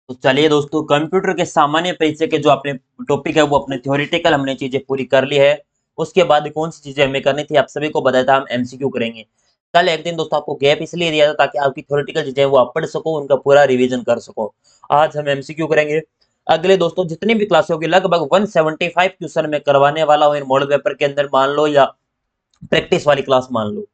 तो चलिए दोस्तों, कंप्यूटर के सामान्य परिचय के जो अपने टॉपिक है वो अपने थ्योरेटिकल हमने चीजें पूरी कर ली है। उसके बाद कौन सी चीजें हमें करनी थी आप सभी को बताया था, हम एमसीक्यू करेंगे। कल एक दिन दोस्तों आपको गैप इसलिए दिया था ताकि आपकी थ्योरेटिकल चीजें वो आप पढ़ सको, उनका पूरा रिवीजन कर सको। आज हम एमसीक्यू करेंगे। अगले दोस्तों जितनी भी क्लास होगी लगभग 175 क्वेश्चन में करवाने वाला हूँ इन मॉडल पेपर के अंदर, मान लो या प्रैक्टिस वाली क्लास मान लो।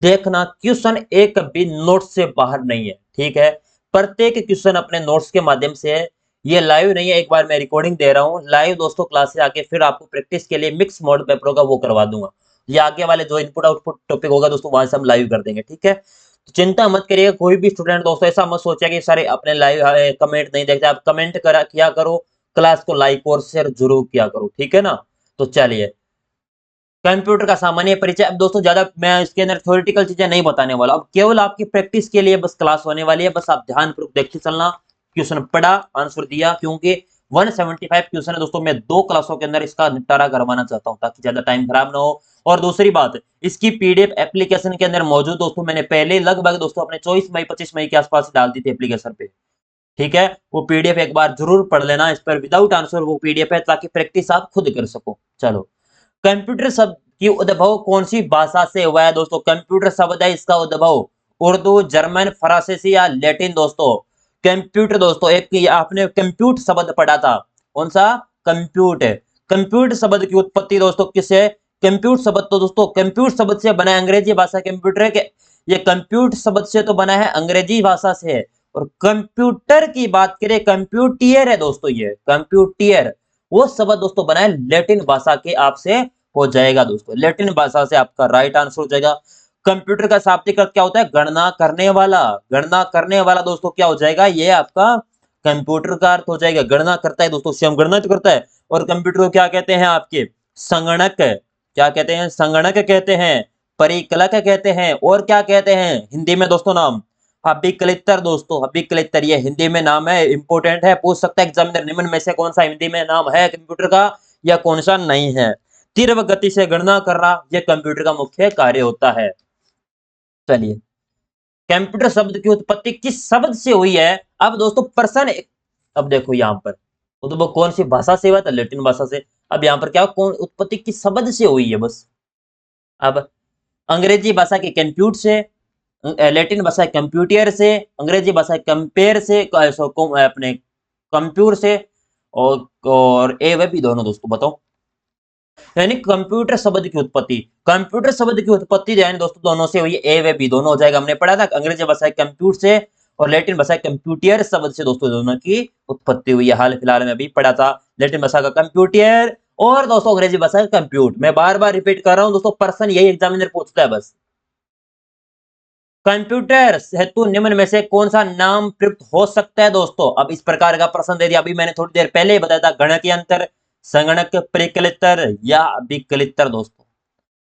देखना क्वेश्चन एक भी नोट से बाहर नहीं है, ठीक है। प्रत्येक क्वेश्चन अपने नोट्स के माध्यम से है। ये लाइव नहीं है, एक बार मैं रिकॉर्डिंग दे रहा हूँ लाइव दोस्तों, क्लास से आके फिर आपको प्रैक्टिस के लिए मिक्स मॉडल पेपर होगा वो करवा दूंगा। ये आगे वाले जो इनपुट आउटपुट टॉपिक होगा दोस्तों वहां से हम लाइव कर देंगे, ठीक है। तो चिंता मत करिएगा, कोई भी स्टूडेंट दोस्तों ऐसा मत सोचिए कि सारे अपने लाइव कमेंट नहीं देखते। आप कमेंट करा किया करो, क्लास को लाइक और शेयर जरूर किया करो, ठीक है ना। तो चलिए, कंप्यूटर का सामान्य परिचय। अब दोस्तों ज्यादा मैं इसके अंदर थ्योरेटिकल चीजें नहीं बताने वाला, अब केवल आपकी प्रैक्टिस के लिए बस क्लास होने वाली है। बस आप ध्यानपूर्वक देखते चलना। क्वेश्चन पढ़ा, आंसर दिया, क्योंकि 175 क्वेश्चन है दोस्तों, मैं 2 क्लासों के अंदर इसका निपटारा करवाना चाहता हूं ताकि ज्यादा टाइम खराब ना हो। और दूसरी बात, इसकी पीडीएफ एप्लीकेशन के अंदर मौजूद दोस्तों, मैंने पहले लगभग दोस्तों अपने 24 मई 25 मई के आसपास डाल दी थी एप्लीकेशन पे, ठीक है। वो पीडीएफ एक बार जरूर पढ़ लेना, इस पर विदाउट आंसर वो पीडीएफ है ताकि प्रैक्टिस आप खुद कर सको। चलो, कंप्यूटर शब्द की उद्भव कौन सी भाषा से हुआ है दोस्तों? कंप्यूटर शब्द है, इसका उद्भव उर्दू, जर्मन, फ्रांसीसी या लैटिन दोस्तों। कंप्यूटर दोस्तों, एक आपने कंप्यूट शब्द पढ़ा था, कौन सा? कंप्यूट। कंप्यूट शब्द की उत्पत्ति दोस्तों किससे? कंप्यूट शब्द तो दोस्तों कंप्यूट शब्द से बना है, अंग्रेजी भाषा कंप्यूटर है के ये कंप्यूट शब्द से तो बना है, अंग्रेजी भाषा से है। और कंप्यूटर की बात करें, कंप्यूटियर है दोस्तों, ये कंप्यूटियर वो शब्द दोस्तों बना है लैटिन भाषा के, आपसे हो जाएगा दोस्तों, लैटिन भाषा से आपका राइट आंसर हो जाएगा। कंप्यूटर का शाब्दिक अर्थ क्या होता है? गणना करने वाला। गणना करने वाला दोस्तों क्या हो जाएगा? ये आपका कंप्यूटर का अर्थ हो जाएगा। गणना करता है दोस्तों, स्वयं गणना तो करता है। और कंप्यूटर को क्या कहते हैं आपके? संगणक। क्या कहते हैं? संगणक कहते हैं, परिकलक कहते हैं, और क्या कहते हैं हिंदी में दोस्तों नाम? अभिकलितर दोस्तों, अभिकलितर ये हिंदी में नाम है, इंपोर्टेंट है, पूछ सकता है एग्जामिनर, निम्न में से कौन सा हिंदी में नाम है कंप्यूटर का या कौन सा नहीं है? तीव्र गति से गणना करना यह कंप्यूटर का मुख्य कार्य होता है। चलिए, कंप्यूटर शब्द की उत्पत्ति किस शब्द से हुई है? अब दोस्तों प्रश्न, अब देखो यहाँ पर तो वो कौन सी भाषा से हुआ था? लैटिन भाषा से। अब यहाँ पर क्या, कौन उत्पत्ति किस शब्द से हुई है बस। अब अंग्रेजी भाषा के कंप्यूट से, लैटिन भाषा कंप्यूटियर से, अंग्रेजी भाषा कंपेयर से, अपने कंप्यूटर से, और ए वे भी दोनों दोस्तों बताओ। यानी कंप्यूटर शब्द की उत्पत्ति, कंप्यूटर शब्द की उत्पत्ति जो है दोस्तों दोनों से हुई, ए वे बी दोनों हो जाएगा। हमने पढ़ा था अंग्रेजी भाषा कंप्यूटर से और लैटिन भाषा कंप्यूटियर शब्द से दोस्तों दोनों की उत्पत्ति हुई है। हाल फिलहाल में अभी पढ़ा था लैटिन भाषा का कंप्यूटियर और दोस्तों अंग्रेजी भाषा का कंप्यूट। मैं बार बार रिपीट कर रहा हूं दोस्तों, पर्सन यही एग्जामिनर पूछता है बस। कंप्यूटर हेतु निम्न में से कौन सा नाम प्रयुक्त हो सकता है दोस्तों? अब इस प्रकार का प्रश्न दे दिया, अभी मैंने थोड़ी देर पहले ही बताया था, गणक यंत्र, संगणक, परिकलितर या विकलितर दोस्तों।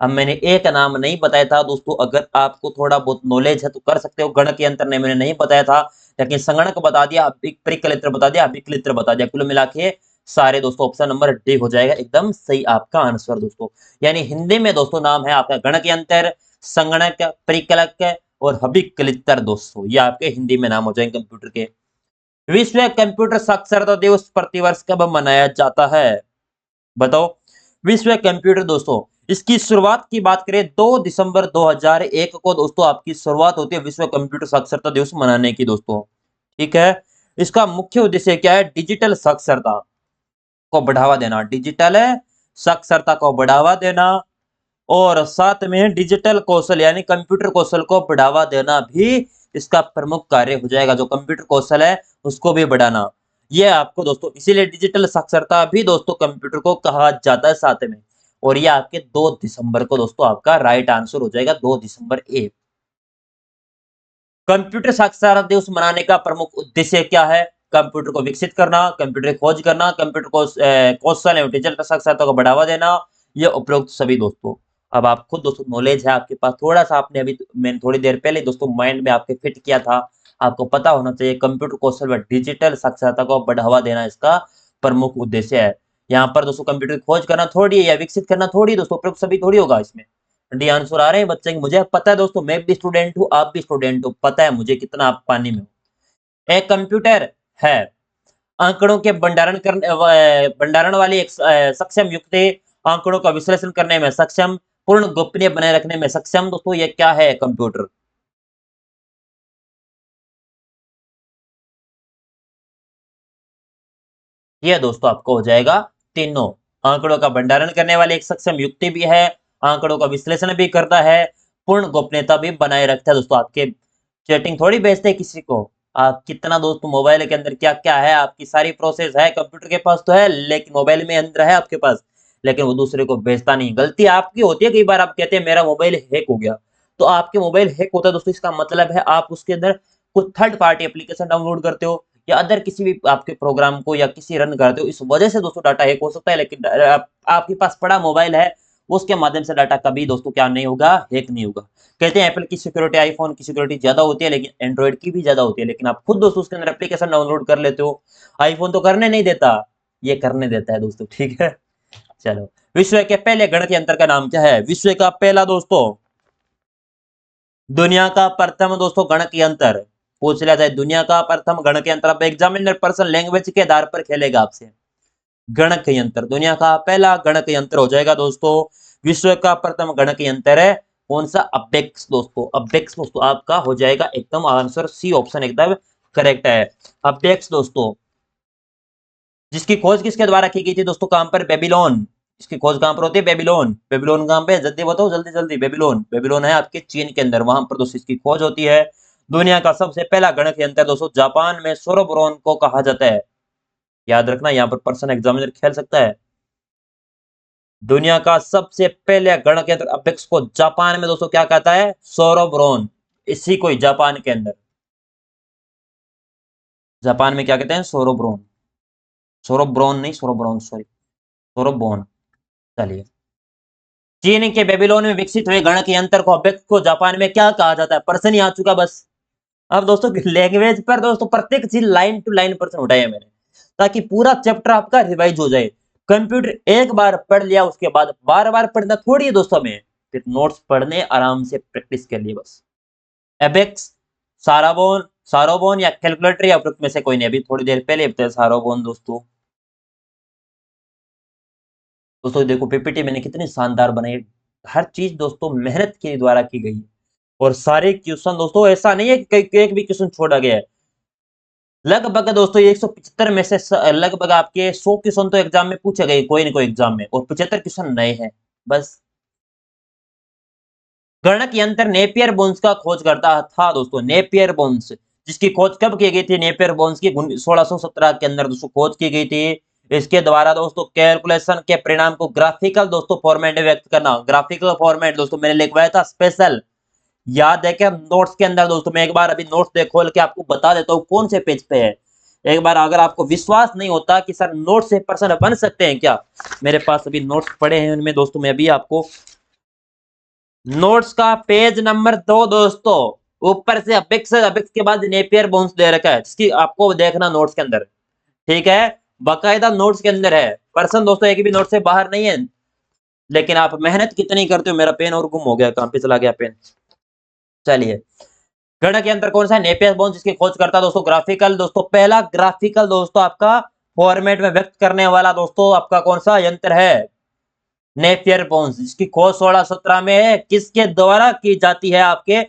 अब मैंने एक नाम नहीं बताया था दोस्तों, अगर आपको थोड़ा बहुत नॉलेज है तो कर सकते हो। गणक यंत्र ने मैंने नहीं बताया था, लेकिन संगणक बता दिया, परिकलितर बता दिया, विकलितर बता दिया। कुल मिला के सारे दोस्तों ऑप्शन नंबर डी हो जाएगा एकदम सही आपका आंसर दोस्तों। यानी हिंदी में दोस्तों नाम है आपका गणक यंत्र, संगणक, परिकलक और हबिकलितर दोस्तों, ये आपके हिंदी में नाम हो जाएंगे कंप्यूटर के। विश्व कंप्यूटर साक्षरता दिवस प्रतिवर्ष कब मनाया जाता है बताओ? विश्व कंप्यूटर दोस्तों, इसकी शुरुआत की बात करें 2 दिसंबर 2001 को दोस्तों आपकी शुरुआत होती है विश्व कंप्यूटर साक्षरता दिवस मनाने की दोस्तों, ठीक है। इसका मुख्य उद्देश्य क्या है? डिजिटल साक्षरता को बढ़ावा देना, डिजिटल साक्षरता को बढ़ावा देना, और साथ में डिजिटल कौशल यानी कंप्यूटर कौशल को बढ़ावा देना भी इसका प्रमुख कार्य हो जाएगा। जो कंप्यूटर कौशल है उसको भी बढ़ाना, ये आपको दोस्तों, इसीलिए डिजिटल साक्षरता भी दोस्तों कंप्यूटर को कहा जाता है साथ में। और ये आपके 2 दिसंबर को दोस्तों आपका राइट आंसर हो जाएगा, 2 दिसंबर ए। कंप्यूटर साक्षरता दिवस मनाने का प्रमुख उद्देश्य क्या है? कंप्यूटर को विकसित करना, कंप्यूटर खोज करना, कंप्यूटर को कौशल एवं डिजिटल साक्षरता को बढ़ावा देना, ये उपरोक्त सभी दोस्तों। अब आप खुद दोस्तों नॉलेज है आपके पास, थोड़ा सा आपने अभी मैंने थोड़ी देर पहले दोस्तों माइंड में आपके फिट किया था, आपको पता होना चाहिए कंप्यूटर कौशल व डिजिटल साक्षरता को बढ़ावा देना इसका प्रमुख उद्देश्य है। यहाँ पर दोस्तों कंप्यूटर की खोज करना थोड़ी है या विकसित करना थोड़ी दोस्तों, उपरोक्त सभी थोड़ी होगा इसमें। डी आंसर आ रहे हैं बच्चे? मुझे पता है दोस्तों, मैं भी स्टूडेंट हूँ, आप भी स्टूडेंट हो, पता है मुझे कितना आप पानी में हो। एक कंप्यूटर है आंकड़ों के भंडारण वाली एक सक्षम युक्ति, आंकड़ों का विश्लेषण करने में सक्षम, पूर्ण गोपनीय बनाए रखने में सक्षम। दोस्तों ये क्या है? कंप्यूटर। ये दोस्तों आपको हो जाएगा तीनों। आंकड़ों का भंडारण करने वाली एक सक्षम युक्ति भी है, आंकड़ों का विश्लेषण भी करता है, पूर्ण गोपनीयता भी बनाए रखता है। दोस्तों आपके चैटिंग थोड़ी भेजते हैं किसी को। आप कितना दोस्तों मोबाइल के अंदर क्या क्या है, आपकी सारी प्रोसेस है, कंप्यूटर के पास तो है, लेकिन मोबाइल में अंदर है आपके पास, लेकिन वो दूसरे को भेजता नहीं। गलती आपकी होती है। कई बार आप कहते हैं मेरा मोबाइल हैक हो गया, तो आपके मोबाइल हैक होता है दोस्तों, इसका मतलब है आप उसके अंदर कुछ थर्ड पार्टी एप्लीकेशन डाउनलोड करते हो, या अदर किसी भी आपके प्रोग्राम को या किसी रन करते हो, इस वजह से दोस्तों डाटा हैक हो सकता है। लेकिन आपके पास पड़ा मोबाइल है, उसके माध्यम से डाटा कभी दोस्तों क्या नहीं होगा? हैक नहीं होगा। कहते हैं एप्पल की सिक्योरिटी, आईफोन की सिक्योरिटी ज्यादा होती है, लेकिन एंड्रॉइड की भी ज्यादा होती है। लेकिन आप खुद दोस्तों उसके अंदर एप्लीकेशन डाउनलोड कर लेते हो, आईफोन तो करने नहीं देता, ये करने देता है दोस्तों। ठीक है, चलो। विश्व के पहले गणक यंत्र का नाम क्या है? विश्व का पहला दोस्तों, दुनिया का प्रथम दोस्तों गणक यंत्र पूछ लिया जाए, दुनिया का प्रथम गणक यंत्र। अब एग्जामिनर पर्सन लैंग्वेज के आधार पर खेलेगा आपसे। गणक यंत्र, दुनिया का पहला गणक यंत्र हो जाएगा दोस्तों, विश्व का प्रथम गणक यंत्र है कौन सा? अपेक्स दोस्तों। अपेक्स दोस्तों आपका हो जाएगा एकदम आंसर सी ऑप्शन एकदम करेक्ट है। अपेक्स दोस्तों, जिसकी खोज किसके द्वारा की गई थी दोस्तों? कहां पर? बेबीलोन। इसकी खोज कहां पर होती है? बेबीलोन। बेबीलोन कहां पे? जल्दी बताओ, जल्दी जल्दी। बेबीलोन, बेबीलोन है आपके चीन के अंदर, वहां पर दोस्तों इसकी खोज होती है। दुनिया का सबसे पहला गणक यंत्र दोस्तों, जापान में सोरोब्रोन को कहा जाता है। याद रखना, यहाँ पर पर्सन एग्जामिनर खेल सकता है। दुनिया का सबसे पहले गणक यंत्र अपेक्स को जापान में दोस्तों क्या कहता है? सोरोब्रोन। इसी को जापान के अंदर, जापान में क्या कहते हैं? सोरोब्रोन। सोरोब्रोन नहीं, सोरोब्रोन, सॉरी, सोरोबोन। चलिए, चीन के बेबीलोन में विकसित हुए गणक यंत्र को अपेक्स को जापान में क्या कहा जाता है? पर्सन ही आ चुका बस। अब दोस्तों लैंग्वेज पर दोस्तों प्रत्येक चीज लाइन टू लाइन पर्सन उठाया मैंने, ताकि पूरा चैप्टर आपका रिवाइज हो जाए। कंप्यूटर एक बार पढ़ लिया, उसके बाद बार बार पढ़ना थोड़ी है दोस्तों में, फिर नोट्स पढ़ने आराम से प्रैक्टिस कर लिए बस। एबेक्स, साराबोन, सारोबोन या कैलकुलेटर या में से कोई नहीं। अभी थोड़ी देर पहले बताया सारोबोन दोस्तों। दोस्तों देखो पीपीटी मैंने कितनी शानदार बनाई है। हर चीज दोस्तों मेहनत के द्वारा की गई है, और सारे क्वेश्चन दोस्तों ऐसा नहीं है कि एक भी क्वेश्चन छोड़ा गया है। लगभग दोस्तों 175 में से लगभग आपके 100 क्वेश्चन तो एग्जाम में पूछे गए, कोई ना कोई एग्जाम में, और 75 क्वेश्चन नए हैं बस। गणक यंत्र नेपियर बोन्स का खोज करता था दोस्तों, नेपियर बोन्स, जिसकी खोज कब की गई थी? नेपियर बोन्स की 1617 के अंदर दोस्तों खोज की गई थी। इसके द्वारा दोस्तों कैलकुलेशन के परिणाम को ग्राफिकल दोस्तों फॉर्मेट में व्यक्त करना। ग्राफिकल फॉर्मेट दोस्तों मैंने लिखवाया था स्पेशल, याद है क्या? नोट्स के अंदर दोस्तों मैं एक बार अभी नोट्स देख खोल के आपको बता देता हूँ कौन से पेज पे है। एक बार अगर आपको विश्वास नहीं होता कि सर नोट से पर्सन बन सकते हैं क्या, मेरे पास अभी नोट्स पड़े हैं, उनमें दोस्तों मैं अभी आपको नोट्स का पेज नंबर 2 दोस्तों, ऊपर से अपेक्स, अपेक्स के बाद नेपियर बोन्स दे रखा है, जिसकी आपको देखना नोट्स के अंदर। ठीक है, बाकायदा नोट्स के अंदर है। पर्सन दोस्तों एक भी नोट से बाहर नहीं है। लेकिन आप मेहनत कितनी करते हो? मेरा पेन और गुम हो गया, कहां पे चला गया पेन? चलिए, गणक यंत्र कौन सा है? नेपियर बोन्स, जिसकी खोज करता दोस्तों ग्राफिकल दोस्तों, पहला ग्राफिकल दोस्तों आपका फॉर्मेट में व्यक्त करने वाला दोस्तों आपका कौन सा यंत्र है? नेपियर बोन्स, जिसकी खोज 1617 में है। किसके द्वारा की जाती है? आपके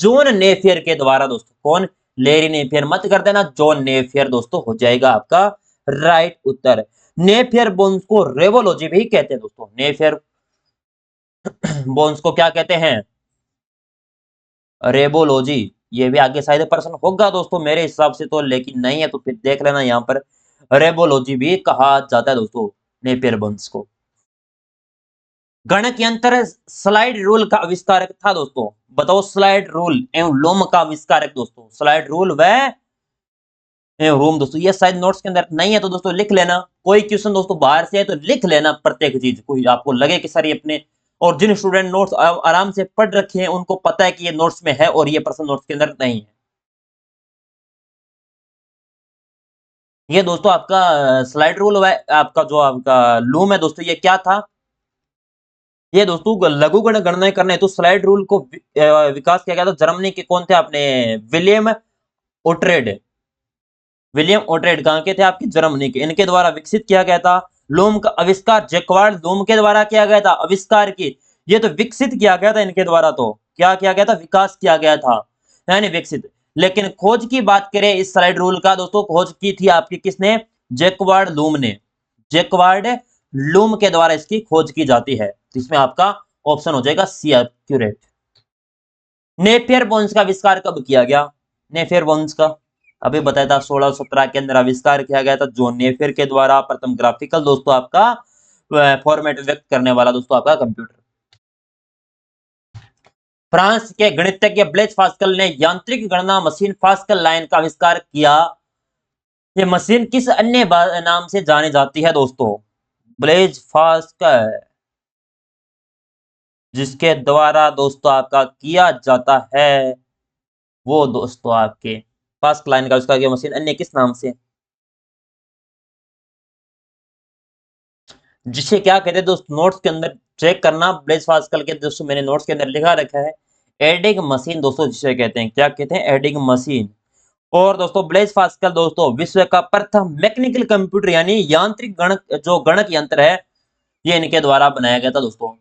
जॉन नेपियर के द्वारा दोस्तों। कौन? लेरी नेपियर मत कर देना, जॉन नेपियर दोस्तों हो जाएगा आपका राइट उत्तर। नेपियर बोन्स को रेवोलॉजी भी कहते हैं दोस्तों। नेपियर बोन्स को क्या कहते हैं? रेबोलॉजी। ये भी आगे शायद प्रश्न होगा दोस्तों मेरे हिसाब से तो, लेकिन नहीं है तो फिर देख लेना, यहाँ पर रेबोलॉजी भी कहा जाता है दोस्तों नेपियर बोन्स को। गणक यंत्र स्लाइड रूल का आविष्कारक था दोस्तों, बताओ। स्लाइड रूल एवं लोम का आविष्कारक दोस्तों, स्लाइड रूल व एवं रोम दोस्तों। ये शायद नोट्स के अंदर नहीं है तो दोस्तों लिख लेना। कोई क्वेश्चन दोस्तों बाहर से है तो लिख लेना प्रत्येक चीज, कोई आपको लगे कि सर ये अपने, और जिन स्टूडेंट नोट्स आराम से पढ़ रखे हैं उनको पता है कि ये नोट्स में है और ये प्रश्न नोट्स के अंदर नहीं है। ये दोस्तों आपका स्लाइड रूल है, आपका जो आपका लूम है दोस्तों, ये क्या था? ये दोस्तों लघु गणना करना है तो स्लाइड रूल को विकास किया गया था। जर्मनी के कौन थे? आपने विलियम ओट्रेड। विलियम ओट्रेड कहाँ के थे? आपके जर्मनी के। इनके द्वारा विकसित किया गया था। लूम का आविष्कार जैकवार्ड लूम के द्वारा किया गया था। आविष्कार की, ये तो विकसित किया गया था इनके द्वारा। तो क्या किया गया था? विकास किया गया था, यानी विकसित। लेकिन खोज की बात करें इस स्लाइड रूल का दोस्तों, खोज की थी आपकी किसने? जैकवार्ड लूम ने। जैकवार्ड लूम के द्वारा इसकी खोज की जाती है। तो इसमें आपका ऑप्शन हो जाएगा सी एक्यूरेट। नेपियर बोन्स का आविष्कार कब किया गया? नेपियर बोन्स का अभी बताया था 1617 के अंदर आविष्कार किया गया था जॉन नेपियर के द्वारा। प्रथम ग्राफिकल दोस्तों आपका फॉर्मेट व्यक्त करने वाला दोस्तों आपका कंप्यूटर। फ्रांस के गणितज्ञ ब्लेज पास्कल ने यांत्रिक गणना मशीन पास्कल लाइन का आविष्कार किया। ये मशीन किस अन्य नाम से जानी जाती है दोस्तों? ब्लेज पास्कल, जिसके द्वारा दोस्तों आपका किया जाता है वो दोस्तों आपके पास्कल लाइन का आविष्कार किया मशीन अन्य किस नाम से? जिसे क्या कहते हैं दोस्तों, नोट्स के अंदर चेक करना। ब्लेज पास्कल के दोस्तों मैंने नोट्स के अंदर लिखा रखा है एडिंग मशीन दोस्तों, जिसे कहते हैं, क्या कहते हैं? Adding machine. और दोस्तों ब्लेज पास्कल दोस्तों विश्व का प्रथम मैकेनिकल कंप्यूटर यानी यांत्रिक गणक, जो गणक यंत्र है, ये इनके द्वारा बनाया गया था दोस्तों।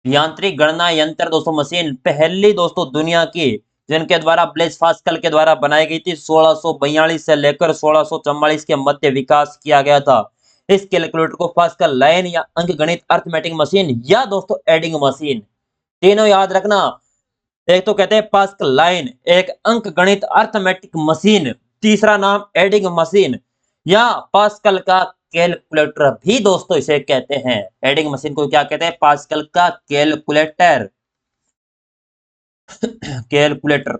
यांत्रिक गणना यंत्र दोस्तों मशीन पहली दोस्तों दुनिया की, जिनके द्वारा ब्लेज पास्कल के द्वारा बनाई गई थी। 1642 से लेकर 1644 के मध्य विकास किया गया था। इस कैलकुलेटर को पास्कल लाइन या अंकगणित अर्थमेटिक मशीन या दोस्तों एडिंग मशीन, तीनों याद रखना। एक तो कहते हैं पास्कल लाइन, एक अंकगणित अर्थमेटिक मशीन, तीसरा नाम एडिंग मशीन या पास्कल का कैलकुलेटर भी दोस्तों इसे कहते हैं। एडिंग मशीन को क्या कहते हैं? पास्कल का कैलकुलेटर। कैलकुलेटर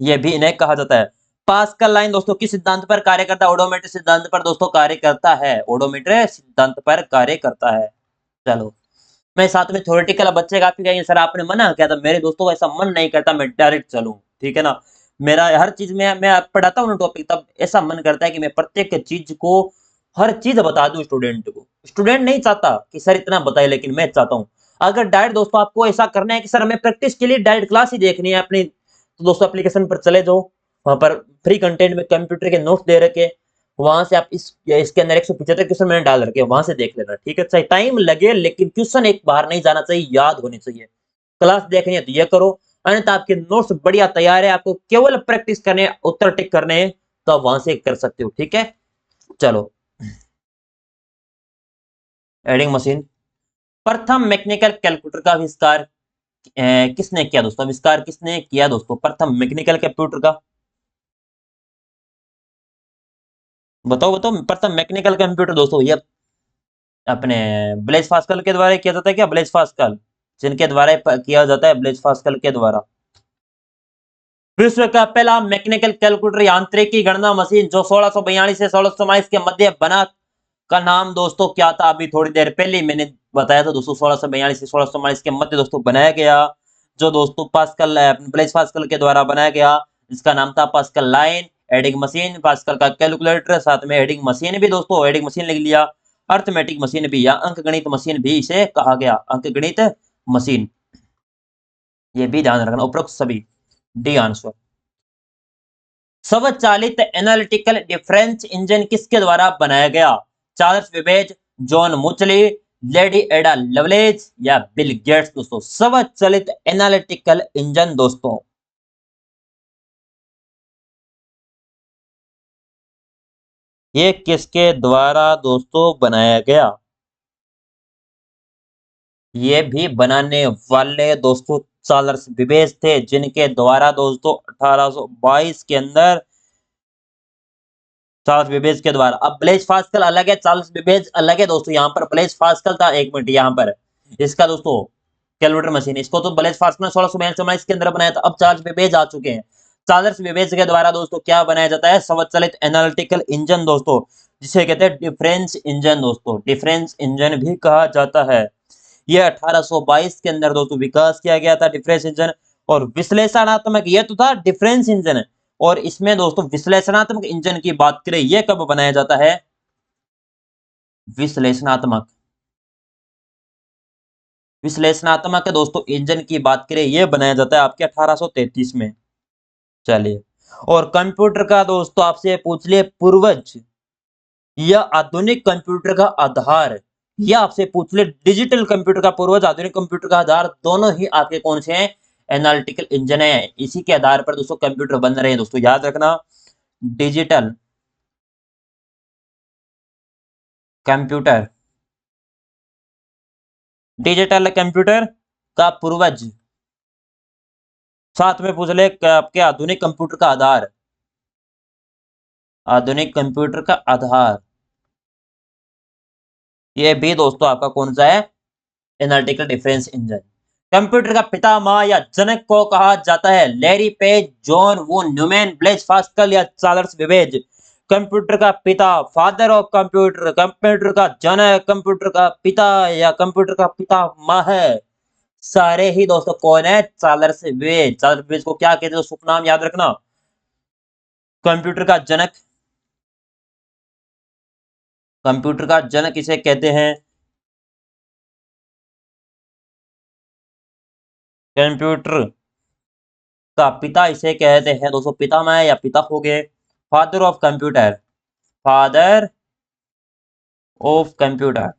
ये भी इन्हें कहा जाता है। पास्कल लाइन दोस्तों किस सिद्धांत पर कार्य करता है? ओडोमीटर सिद्धांत पर दोस्तों कार्य करता है। ओडोमीटर सिद्धांत पर कार्य करता है। चलो, मैं साथ में थ्योरेटिकल बच्चे काफी कहेंगे सर आपने मना किया था। मेरे दोस्तों को ऐसा मन नहीं करता मैं डायरेक्ट चलूं, ठीक है ना। मेरा हर चीज में मैं पढ़ाता हूँ ना टॉपिक, तब ऐसा मन करता है कि मैं प्रत्येक चीज को, हर चीज बता दूं स्टूडेंट को। स्टूडेंट नहीं चाहता कि सर इतना बताए, लेकिन मैं चाहता हूँ। अगर डायरेक्ट दोस्तों आपको ऐसा करना है कि सर हमें प्रैक्टिस के लिए डायरेक्ट क्लास ही देखनी है अपनी, तो दोस्तों एप्लीकेशन पर चले जाओ। वहां पर फ्री कंटेंट में कंप्यूटर के नोट्स दे रखे, वहां से आप इसके अंदर 175 क्वेश्चन मैंने डाल रखे, वहां से देख लेना, ठीक है। चाहे टाइम लगे लेकिन क्वेश्चन एक बार नहीं जाना चाहिए, याद होनी चाहिए। क्लास देखनी है तो ये करो, अन्यथा आपके नोट्स बढ़िया तैयार है, आपको केवल प्रैक्टिस करने, उत्तर टिक करने हैं, तो आप वहां से कर सकते हो, ठीक है। चलो, एडिंग मशीन। प्रथम मैकेनिकल कैलकुलेटर का आविष्कार किसने किया दोस्तों? आविष्कार किसने किया दोस्तों प्रथम मैकेनिकल कैलकुलेटर का? बताओ बताओ, प्रथम मैकेनिकल कंप्यूटर दोस्तों ये अपने ब्लेज पास्कल के द्वारा किया जाता है क्या? ब्लेज पास्कल, जिनके द्वारा किया जाता है, ब्लेज पास्कल के द्वारा। विश्व का पहला मैकेनिकल कैलकुलेटर यांत्रिकी गणना मशीन जो 1642 से 1622 के मध्य बना, का नाम दोस्तों क्या था? अभी थोड़ी देर पहले मैंने बताया था दोस्तों, 1642 से 1644 के मध्य दोस्तों बनाया गया, जो दोस्तों पास्कल ब्लेज पास्कल के द्वारा बनाया गया, इसका नाम था pascal line. Adding machine, pascal का कैलकुलेटर, साथ में एडिंग मशीन भी दोस्तों, एडिंग मशीन लिख लिया। अर्थमेटिक मशीन भी या अंकगणित मशीन भी इसे कहा गया, अंकगणित मशीन, ये भी ध्यान रखना। उपरोक्त सभी डी आंसर। स्वचालित एनालिटिकल डिफरेंस इंजन किसके द्वारा बनाया गया? चार्ल्स बेबेज, जॉन मुचली, लेडी एडा लवलेज या बिल गेट्स दोस्तों। स्वचालित एनालिटिकल इंजन दोस्तों, ये किसके द्वारा दोस्तों बनाया गया? ये भी बनाने वाले दोस्तों चार्ल्स बेबेज थे, जिनके द्वारा दोस्तों 1822 के अंदर चार्ल्स बेबेज के द्वारा। अब ब्लेज पास्कल अलग है, चार्ल्स बेबेज अलग है दोस्तों। यहाँ पर ब्लेज पास्कल था, एक मिनट, यहाँ पर इसका दोस्तों कैलकुलेटर मशीन, इसको तो ब्लेज पास्कल ने 1642 के अंदर बनाया था। अब चार्ल्स बेबेज आ चुके हैं। चार्ल्स बेबेज के द्वारा दोस्तों क्या बनाया जाता है? स्वचालित एनालिटिकल इंजन दोस्तों, जिसे कहते हैं डिफरेंस इंजन दोस्तों, डिफरेंस इंजन भी कहा जाता है। यह 1822 के अंदर दोस्तों विकास किया गया था डिफरेंस इंजन। और विश्लेषणात्मक, ये तो था डिफरेंस इंजन, और इसमें दोस्तों विश्लेषणात्मक इंजन की बात करें, यह कब बनाया जाता है? विश्लेषणात्मक, विश्लेषणात्मक दोस्तों इंजन की बात करें, यह बनाया जाता है आपके 1833 में। चलिए, और कंप्यूटर का दोस्तों आपसे पूछ लिए पूर्वज या आधुनिक कंप्यूटर का आधार, या आपसे पूछ ले डिजिटल कंप्यूटर का पूर्वज आधुनिक कंप्यूटर का आधार, दोनों ही आपके कौन से हैं? एनालिटिकल इंजन है। इसी के आधार पर दोस्तों कंप्यूटर बन रहे हैं दोस्तों, याद रखना। डिजिटल कंप्यूटर, डिजिटल कंप्यूटर का पूर्वज, साथ में पूछ ले आपके आधुनिक कंप्यूटर का आधार, आधुनिक कंप्यूटर का आधार, ये भी दोस्तों आपका कौन सा है? Analytical difference engine. कंप्यूटर का पितामह या जनक को कहा जाता है? लैरी पेज, जॉन वो न्यूमैन, ब्लेज पास्कल या चार्ल्स बेबेज। कंप्यूटर का पिता, फादर ऑफ कंप्यूटर, कंप्यूटर का जनक, कंप्यूटर का पिता या कंप्यूटर का पितामह है, सारे ही दोस्तों कौन है? Charles Babbage. चार्ल्स बेबेज को क्या कहते हैं दोस्तों? नाम याद रखना, कंप्यूटर का जनक, कंप्यूटर का जनक इसे कहते हैं। कंप्यूटर का पिता इसे कहते हैं दोस्तों पितामह या पिता हो गए। Father of computer, father of computer,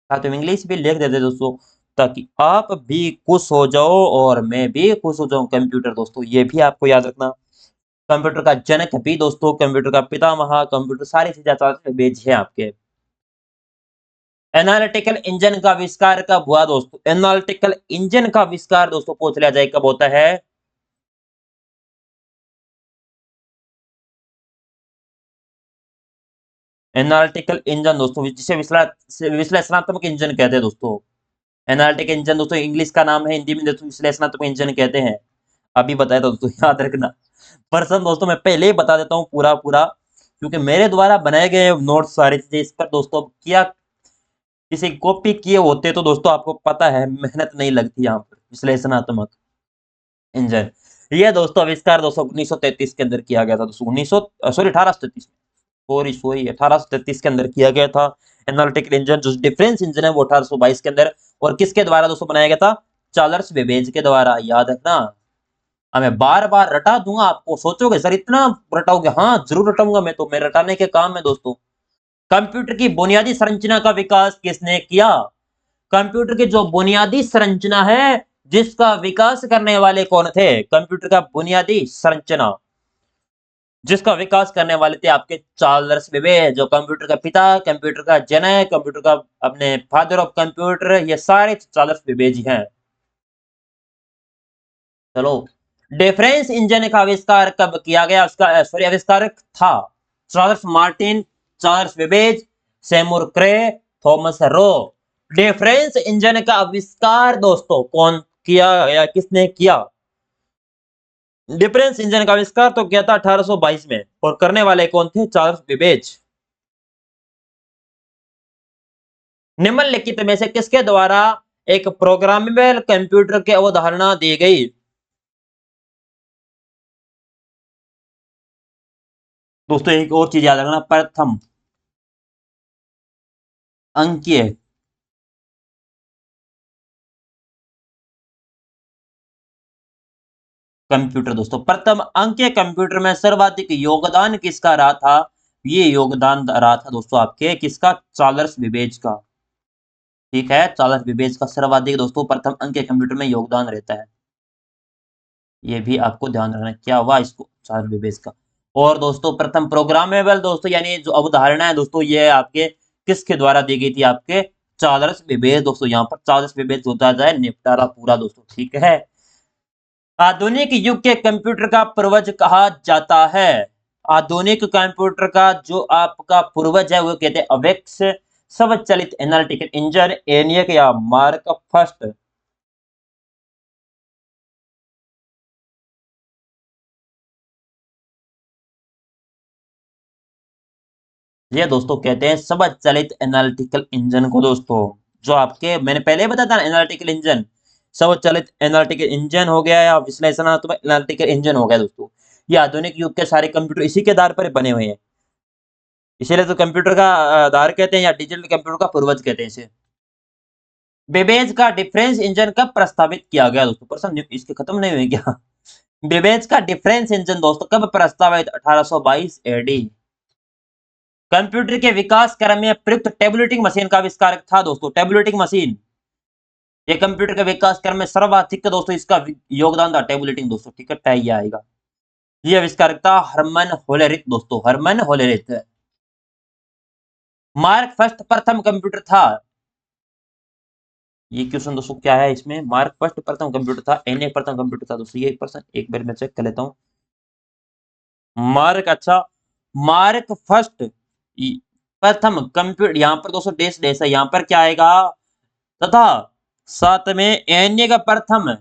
हाँ तुम इंग्लिश भी लिख देते दोस्तों ताकि आप भी खुश हो जाओ और मैं भी खुश हो जाऊं। कंप्यूटर दोस्तों ये भी आपको याद रखना। कंप्यूटर का जनक भी दोस्तों, कंप्यूटर का पितामह, कंप्यूटर सारी चीजें बेच है आपके। एनालिटिकल इंजन का आविष्कार कब हुआ दोस्तों? एनालिटिकल इंजन का आविष्कार दोस्तों पूछ लिया जाए कब होता है? एनालिटिकल इंजन दोस्तों जिसे विश्लेषणात्मक इंजन कहते हैं दोस्तों। एनालिटिकल इंजन दोस्तों इंग्लिश का नाम है, हिंदी में दोस्तों विश्लेषणात्मक इंजन कहते हैं। अभी बताया था दोस्तों, याद रखना। पर्सन दोस्तों मैं पहले ही बता देता हूँ पूरा पूरा, क्योंकि मेरे द्वारा बनाए गए नोट्स सारी चीजें इस पर दोस्तों किया, किसी कॉपी किए होते तो दोस्तों आपको पता है मेहनत नहीं लगती यहाँ पर। विश्लेषणात्मक इंजन ये दोस्तों आविष्कार दोस्तों 1933 के अंदर किया गया था दोस्तों, 1900 सॉरी 1833, सॉरी सॉरी 1833 के अंदर किया गया था। एनालिटिकल इंजन जो डिफरेंस इंजन है वो 1822 के अंदर, और किसके द्वारा दोस्तों बनाया गया था? चार्ल्स बेबेज के द्वारा, याद रखना। अब मैं बार बार रटा दूंगा आपको, सोचोगे सर इतना रटाओगे? हाँ जरूर रटाऊंगा, मैं तो मैं रटाने के काम है दोस्तों। कंप्यूटर की बुनियादी संरचना का विकास किसने किया? कंप्यूटर की जो बुनियादी संरचना है जिसका विकास करने वाले कौन थे? कंप्यूटर का बुनियादी संरचना जिसका विकास करने वाले थे आपके चार्ल्स बेबेज, जो कंप्यूटर का पिता, कंप्यूटर का जनक, कंप्यूटर का अपने फादर ऑफ कंप्यूटर, ये सारे चार्ल्स बेबेज ही हैं। चलो, डिफरेंस इंजन का आविष्कार कब किया गया? उसका सॉरी आविष्कारक था Charles Martin, Charles Babbage, Seymour Cray, Thomas Roe. Difference engine का आविष्कार दोस्तों कौन किया या किसने किया? डिफरेंस इंजन का आविष्कार तो किया था 1822 में, और करने वाले कौन थे? Charles Babbage. निम्नलिखित में से किसके द्वारा एक प्रोग्रामेबल कंप्यूटर की अवधारणा दी गई? दोस्तों एक और चीज याद रखना, प्रथम अंकीय कंप्यूटर दोस्तों, प्रथम अंकीय कंप्यूटर में सर्वाधिक योगदान किसका रहा था? ये योगदान रहा था दोस्तों आपके किसका? चार्ल्स बेबेज का। ठीक है, चार्ल्स बेबेज का सर्वाधिक दोस्तों प्रथम अंकीय कंप्यूटर में योगदान रहता है। ये भी आपको ध्यान रखना क्या हुआ इसको, चार्ल्स बेबेज का। और दोस्तों प्रथम प्रोग्रामेबल दोस्तों यानी जो अवधारणा है दोस्तों ये आपके किसके द्वारा दी गई थी? आपके चार्ल्स बेबेज दोस्तों। यहाँ पर चार्ल्स बेबेज होता जाए निपटारा पूरा दोस्तों, ठीक है। आधुनिक युग के कंप्यूटर का पूर्वज कहा जाता है? आधुनिक कंप्यूटर का जो आपका पूर्वज है वो कहते हैं अवेक्स, स्वचालित एनालिटिकल इंजन, एनियक या मार्क फर्स्ट। ये दोस्तों कहते हैं स्वचालित एनालिटिकल इंजन को दोस्तों। जो आपके मैंने पहले ही बताया था एनालिटिकल इंजन, स्वचालित एनालिटिकल इंजन हो गया या विश्लेषणात्मक एनालिटिकल इंजन हो गया दोस्तों। ये आधुनिक युग के सारे कंप्यूटर इसी के आधार पर बने हुए हैं, इसीलिए तो कंप्यूटर का आधार कहते हैं या डिजिटल कंप्यूटर का पूर्वज कहते हैं इसे। बेबेज का डिफरेंस इंजन कब प्रस्तावित किया गया दोस्तों? प्रश्न इसके खत्म नहीं हुए क्या? बेबेज का डिफरेंस इंजन दोस्तों कब प्रस्तावित? 1822 एडी। कंप्यूटर के विकास क्रम में प्रयुक्त टेबुलेटिंग मशीन का आविष्कारक था दोस्तों, टेबुलेटिंग मशीन। ये कंप्यूटर के विकास क्रम में सर्वाधिक दोस्तों इसका योगदान था, टेबुलेटिंग दोस्तों, ठीक है, टाई आएगा। ये आविष्कारक था हरमन होलेरिथ दोस्तों, हरमन होलेरिथ। मार्क फर्स्ट प्रथम कंप्यूटर था। ये क्वेश्चन दोस्तों क्या है इसमें? मार्क फर्स्ट प्रथम कंप्यूटर था, एन एक प्रथम कंप्यूटर था दोस्तों, ये पर्सन एक बार मैं चेक कर लेता हूँ। मार्क, अच्छा, मार्क फर्स्ट प्रथम कंप्यूटर, यहाँ पर दोस्तों डेस डेस है, यहाँ पर क्या आएगा? तथा साथ में एन का प्रथम,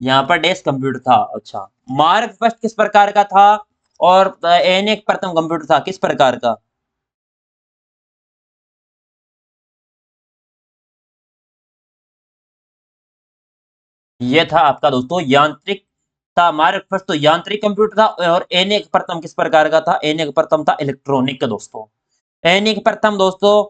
यहाँ पर डेस कंप्यूटर था। अच्छा, मार्क फर्स्ट किस प्रकार का था और एन एक प्रथम कंप्यूटर था किस प्रकार का? ये था आपका दोस्तों यांत्रिक था। मार्क फर्स्ट तो यांत्रिक कंप्यूटर था, और एन एक प्रथम किस प्रकार का था? एन एक प्रथम था इलेक्ट्रॉनिक का दोस्तों। एन एक प्रथम दोस्तों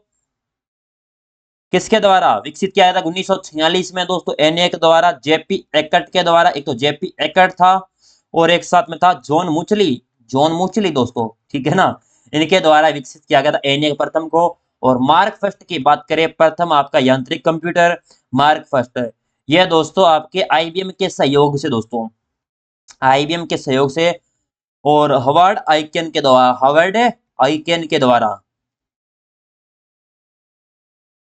किसके द्वारा विकसित किया गया था? 1946 में दोस्तों एन एक द्वारा, जेपी एकर्ट के द्वारा। एक तो जेपी एकर्ट था और एक साथ में था जॉन मुचली, जॉन मुचली दोस्तों, ठीक है ना। इनके द्वारा विकसित किया गया था एन एक प्रथम को। और मार्क फर्स्ट की बात करें, प्रथम आपका यांत्रिक कंप्यूटर मार्क फर्स्ट, यह दोस्तों आपके आईबीएम के सहयोग से दोस्तों, आईबीएम के सहयोग से और हवार्ड आइकेन के द्वारा, हवार्ड आइकेन के द्वारा,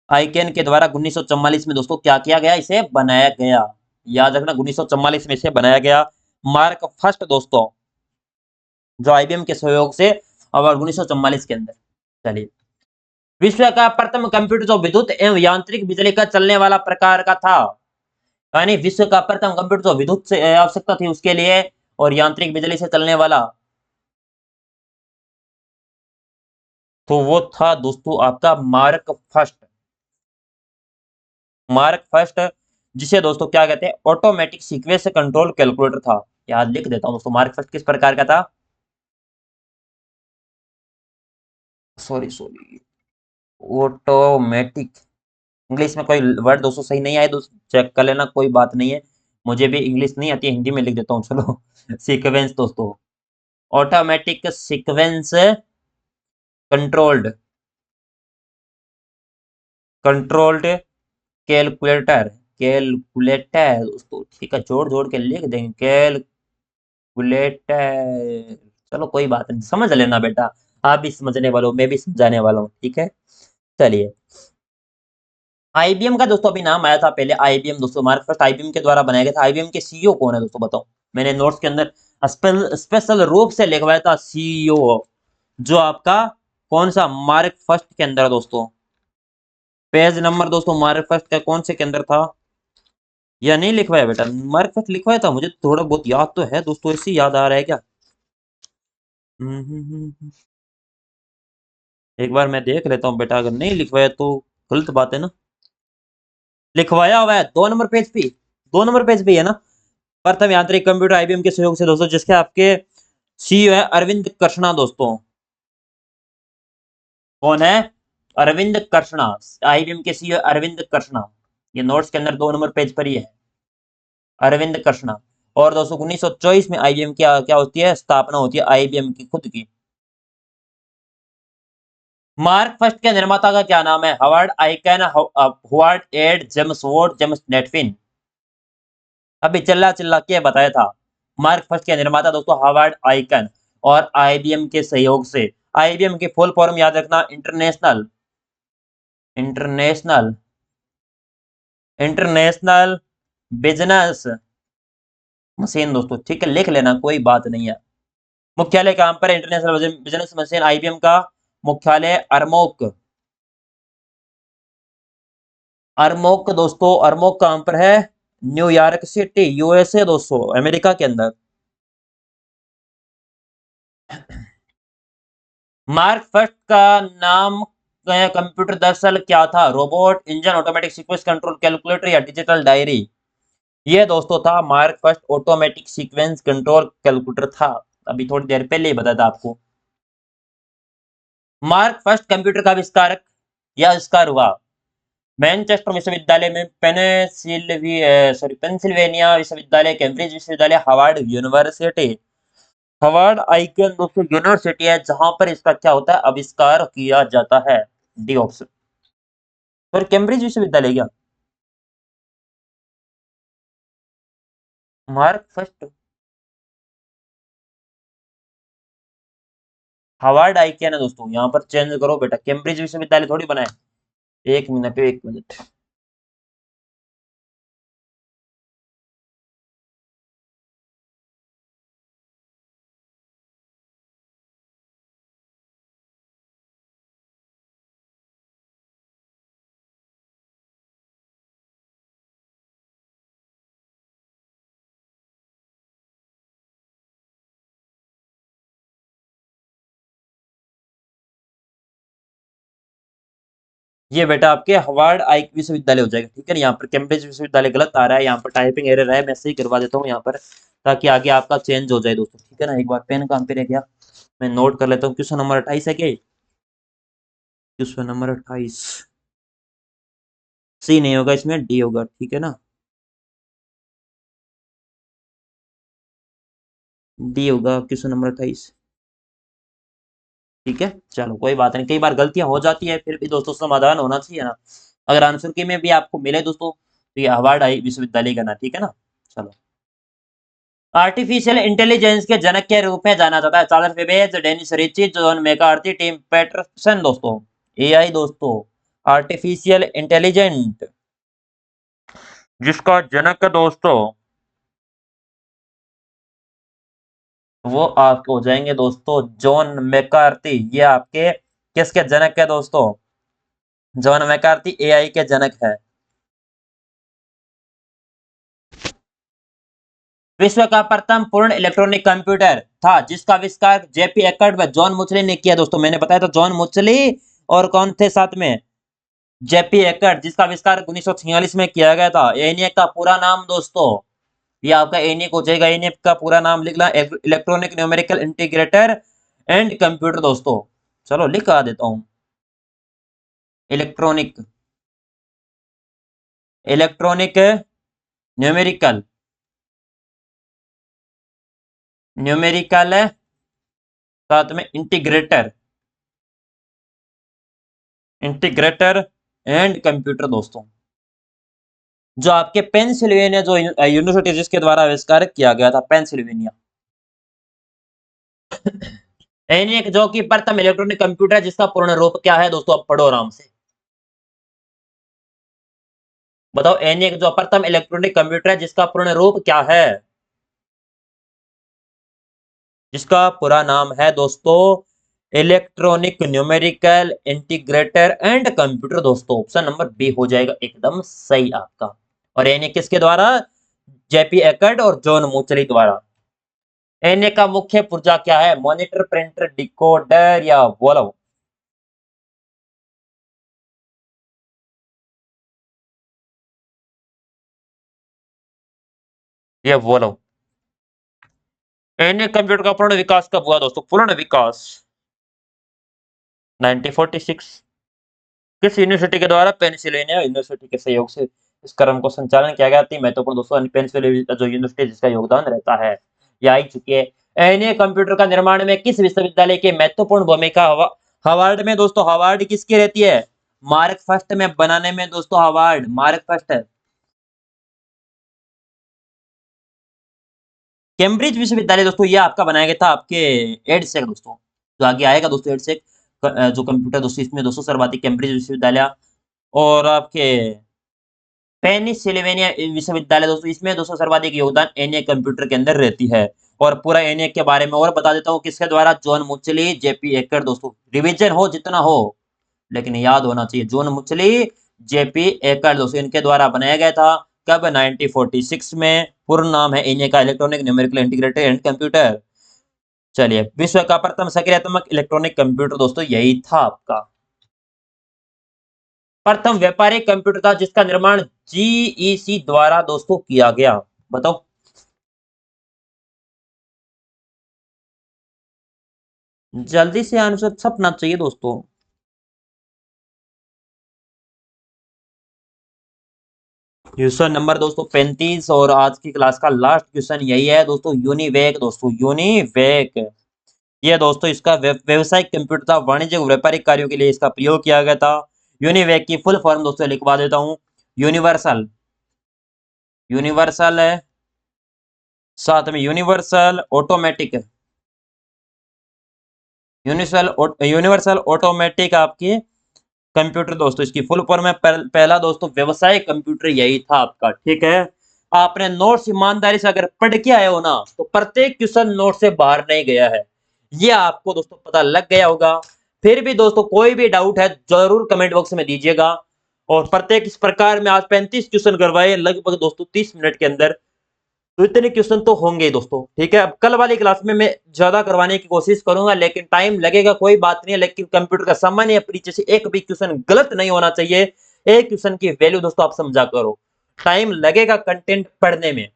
आइकेन के द्वारा 1944 में दोस्तों क्या किया गया? इसे बनाया गया। याद रखना 1944 में इसे बनाया गया मार्क फर्स्ट दोस्तों, जो आईबीएम के सहयोग से, और 1944 के अंदर। चलिए, विश्व का प्रथम कंप्यूटर जो विद्युत एवं यांत्रिक बिजली का चलने वाला प्रकार का था, यानी विश्व का प्रथम कंप्यूटर जो विद्युत से आवश्यकता थी उसके लिए और यांत्रिक बिजली से चलने वाला, तो वो था दोस्तों आपका मार्क फर्स्ट। मार्क फर्स्ट, जिसे दोस्तों क्या कहते हैं? ऑटोमेटिक सीक्वेंस कंट्रोल कैलकुलेटर था। याद लिख देता हूं दोस्तों, मार्क फर्स्ट किस प्रकार का था? सॉरी सॉरी, ऑटोमेटिक, इंग्लिश में कोई वर्ड दोस्तों सही नहीं आए दोस्तों, चेक कर लेना, कोई बात नहीं है। मुझे भी इंग्लिश नहीं आती है, हिंदी में लिख देता हूँ, चलो। सीक्वेंस दोस्तों, automatic sequence controlled, controlled calculator, calculator दोस्तों, ठीक है, जोड़ जोड़ के लिख देंगे कैलकुलेटर। चलो कोई बात नहीं, समझ लेना बेटा, आप भी समझने वाले हो, मैं भी समझाने वाला हूँ, ठीक है। चलिए, आईबीएम का दोस्तों अभी नाम आया था पहले, आईबीएम दोस्तों, मार्क फर्स्ट आईबीएम के द्वारा बनाया गया था। आईबीएम के सीईओ कौन है दोस्तों, बताओ। मैंने नोट्स के अंदर स्पेशल रूप से लिखवाया था सीईओ, जो आपका कौन सा? मार्क फर्स्ट के अंदर दोस्तों, पेज नंबर दोस्तों मार्क फर्स्ट का कौन से के अंदर था? या नहीं लिखवाया बेटा? मार्क फर्स्ट लिखवाया था, मुझे थोड़ा बहुत याद तो है दोस्तों, इसी याद आ रहा है क्या? एक बार मैं देख लेता हूँ बेटा, अगर नहीं लिखवाया तो गलत बात है ना। लिखवाया हुआ है 2 नंबर पेज पे, 2 नंबर पेज पे है ना। प्रथम यांत्रिक कंप्यूटर आईबीएम के सहयोग से दोस्तों, जिसके आपके सीईओ है अरविंद कृष्णा दोस्तों। कौन है? अरविंद कृष्णा, आईबीएम के सीईओ अरविंद कृष्णा। ये नोट्स के अंदर 2 नंबर पेज पर ही है, अरविंद कृष्णा। और दोस्तों 1924 में आईबीएम की क्या होती है? स्थापना होती है आईबीएम की खुद की। मार्क फर्स्ट के निर्माता का क्या नाम है? Howard Aiken, Howard Ed, James Watt, James Netfin. अभी चिल्ला चिल्ला के बताया था। मार्क फर्स्ट के निर्माता दोस्तों हवार्ड आइकन, और आईबीएम के सहयोग से। आईबीएम की फुल फॉर्म याद रखना, international, international, international business machine दोस्तों, ठीक है, लिख लेना, कोई बात नहीं है। मुख्यालय कहां पर है? इंटरनेशनल बिजनेस मशीन आईबीएम का मुख्यालय अरमोक, अरमोक दोस्तों, अरमोक कहां पर है? न्यूयॉर्क सिटी, यूएसए दोस्तों, अमेरिका के अंदर। मार्क फर्स्ट का नाम कंप्यूटर दरअसल क्या था? Robot, engine, automatic sequence control calculator या डिजिटल डायरी? ये दोस्तों था mark first automatic sequence control calculator था। अभी थोड़ी देर पहले ही बताया था आपको। मार्क फर्स्ट कंप्यूटर का आविष्कारक या आविष्कार हुआ, मैनचेस्टर विश्वविद्यालय में पेंसिल्वेनिया विश्वविद्यालय, कैम्ब्रिज विश्वविद्यालय, हार्वर्ड यूनिवर्सिटी। हार्वर्ड आइकन दोस्तों यूनिवर्सिटी है जहां पर इसका क्या होता है, आविष्कार किया जाता है। D option. और कैम्ब्रिज विश्वविद्यालय क्या, मार्क फर्स्ट। हार्वर्ड आइकन है दोस्तों, यहाँ पर चेंज करो बेटा, कैम्ब्रिज विश्वविद्यालय थोड़ी बनाए। एक मिनट, एक मिनट। ये बेटा आपके हार्वर्ड आइक विश्वविद्यालय हो जाएगा, ठीक है ना। यहाँ पर कैम्ब्रिज विश्वविद्यालय गलत आ रहा है, यहाँ पर टाइपिंग एरर है, मैं सही करवा देता हूँ यहाँ पर, ताकि आगे आपका चेंज हो जाए दोस्तों, ठीक है ना। एक बार पेन कहाँ पे रह गया, मैं नोट कर लेता हूँ। क्वेश्चन नंबर 28 है क्या, क्वेश्चन नंबर 28। सी नहीं होगा इसमें, डी होगा, ठीक है ना। डी होगा क्वेश्चन नंबर 28। ठीक है, चलो कोई बात नहीं, कई बार गलतियां हो जाती है, फिर भी दोस्तों समाधान होना चाहिए ना। अगर आंसर की में भी आपको मिले दोस्तों, तो ये हार्वर्ड आई विश्वविद्यालय का ना, ठीक है ना। चलो, आर्टिफिशियल इंटेलिजेंस के जनक के रूप में जाना जाता है Charles Babbage, Dennis Ritchie, John McCarthy, Tim Paterson दोस्तों। एआई दोस्तों, आर्टिफिशियल इंटेलिजेंट जिसका जनक है दोस्तों, वो आपके हो जाएंगे दोस्तों जॉन मैकार्थी। ये आपके किसके जनक है दोस्तों, जॉन मैकार्थी एआई के जनक है। विश्व का प्रथम पूर्ण इलेक्ट्रॉनिक कंप्यूटर था जिसका आविष्कार जेपी एकर्ड व जॉन मुचली ने किया दोस्तों, मैंने बताया था जॉन मुचली, और कौन थे साथ में, जेपी एकर्ड, जिसका आविष्कार 1946 में किया गया था। एनियक का पूरा नाम दोस्तों, ये आपका एनियक हो जाएगा, एनियक का पूरा नाम लिख ला, electronic numerical integrator and computer दोस्तों। चलो लिखा देता हूं, इलेक्ट्रॉनिक, इलेक्ट्रॉनिक न्यूमेरिकल, न्यूमेरिकल साथ में इंटीग्रेटर, इंटीग्रेटर एंड कंप्यूटर दोस्तों, जो आपके पेंसिल्वेनिया जो यूनिवर्सिटी जिसके द्वारा आविष्कार किया गया था, पेंसिल्वेनिया। एनियक जो कि प्रथम इलेक्ट्रॉनिक कंप्यूटर जिसका पूर्ण रूप क्या है दोस्तों, अब पढ़ो आराम से, बताओ। एनियक जो प्रथम इलेक्ट्रॉनिक कंप्यूटर है जिसका पूर्ण रूप क्या है, जिसका पूरा नाम है दोस्तों electronic numerical integrator and computer दोस्तों। ऑप्शन नंबर बी हो जाएगा एकदम सही आपका। और एनियक किसके द्वारा, जेपी एकर्ड और जॉन मूचली द्वारा। एनए का मुख्य पुर्जा क्या है, मॉनिटर, प्रिंटर, डिकोडर या वोल्व। ये वोल्व। एनए कंप्यूटर का पूर्ण विकास कब हुआ दोस्तों, पूर्ण विकास 1946। किस यूनिवर्सिटी के द्वारा, पेंसिल्वेनिया यूनिवर्सिटी के सहयोग से इस क्रम को संचालन किया गया। थी महत्वपूर्ण दोस्तों, पेंसिल्वेनिया जो यूनिवर्सिटी जिसका योगदान रहता है, ये आई चुकी है। एनए कंप्यूटर का निर्माण में किस विश्वविद्यालय की महत्वपूर्ण भूमिका, हार्वर्ड में दोस्तों, हार्वर्ड किसकी रहती है, मार्क फर्स्ट में बनाने में दोस्तों, हार्वर्ड मार्क फर्स्ट है। कैम्ब्रिज विश्वविद्यालय दोस्तों ये आपका बनाया गया था आपके एडसेक दोस्तों, जो आगे आएगा दोस्तों एडसेक, जो कंप्यूटर दोस्तों, इसमें दोस्तों सर्वाधिक कैम्ब्रिज विश्वविद्यालय। और आपके पेनिसिल्वेनिया विश्वविद्यालय दोस्तों, इसमें दोस्तों सर्वाधिक योगदान एनियक कंप्यूटर के अंदर रहती है। और पूरा एनियक के बारे में और बता देता हूँ, किसके द्वारा, जॉन मुचली, जेपी एकड़ दोस्तों। रिवीजन हो जितना हो, लेकिन याद होना चाहिए, जॉन मुचली, जेपी एकड़ दोस्तों, इनके द्वारा बनाया गया था। कब, 1946 में। पूर्ण नाम है एनियक का electronic numerical integrated and computer. चलिए, विश्व का प्रथम सक्रियात्मक इलेक्ट्रॉनिक कंप्यूटर दोस्तों यही था आपका। प्रथम व्यापारिक कंप्यूटर था जिसका निर्माण जीईसी द्वारा दोस्तों किया गया, बताओ। जल्दी से आंसर छपना चाहिए दोस्तों। क्वेश्चन नंबर दोस्तों 35 और आज की क्लास का लास्ट क्वेश्चन यही है दोस्तों, यूनिवेक। दोस्तों यूनिवेक ये दोस्तों इसका व्यवसायिक कंप्यूटर था, वाणिज्यिक व्यापारिक कार्यों के लिए इसका प्रयोग किया गया था। यूनिवेक की फुल फॉर्म दोस्तों लिखवा देता हूं, यूनिवर्सल, यूनिवर्सल है, साथ में यूनिवर्सल ऑटोमेटिक, यूनिवर्सल ऑटोमेटिक आपकी कंप्यूटर। दोस्तों इसकी फुल फॉर्म है, पहला दोस्तों व्यवसायिक कंप्यूटर यही था आपका, ठीक है। आपने नोट्स ईमानदारी से अगर पढ़ के आए हो ना, तो प्रत्येक क्वेश्चन नोट से बाहर नहीं गया है, ये आपको दोस्तों पता लग गया होगा। फिर भी दोस्तों कोई भी डाउट है जरूर कमेंट बॉक्स में दीजिएगा। और प्रत्येक इस प्रकार में आज 35 क्वेश्चन करवाए लगभग दोस्तों 30 मिनट के अंदर, तो इतने क्वेश्चन तो होंगे दोस्तों, ठीक है। अब कल वाली क्लास में मैं ज्यादा करवाने की कोशिश करूंगा, लेकिन टाइम लगेगा, कोई बात नहीं है। लेकिन कंप्यूटर का सामान्य परिचय से एक भी क्वेश्चन गलत नहीं होना चाहिए। एक क्वेश्चन की वैल्यू दोस्तों आप समझा करो, टाइम लगेगा कंटेंट पढ़ने में,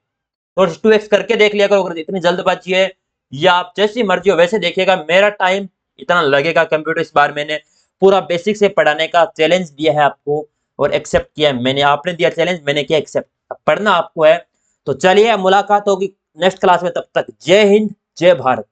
तो 2x करके देख लिया करो। अगर इतनी जल्दबाजी है या आप जैसी मर्जी हो वैसे देखिएगा, मेरा टाइम इतना लगेगा। कंप्यूटर इस बार मैंने पूरा बेसिक से पढ़ाने का चैलेंज दिया है आपको, और एक्सेप्ट किया है मैंने। आपने दिया चैलेंज, मैंने किया एक्सेप्ट, अब पढ़ना आपको है। तो चलिए मुलाकात होगी नेक्स्ट क्लास में, तब तक जय हिंद जय भारत।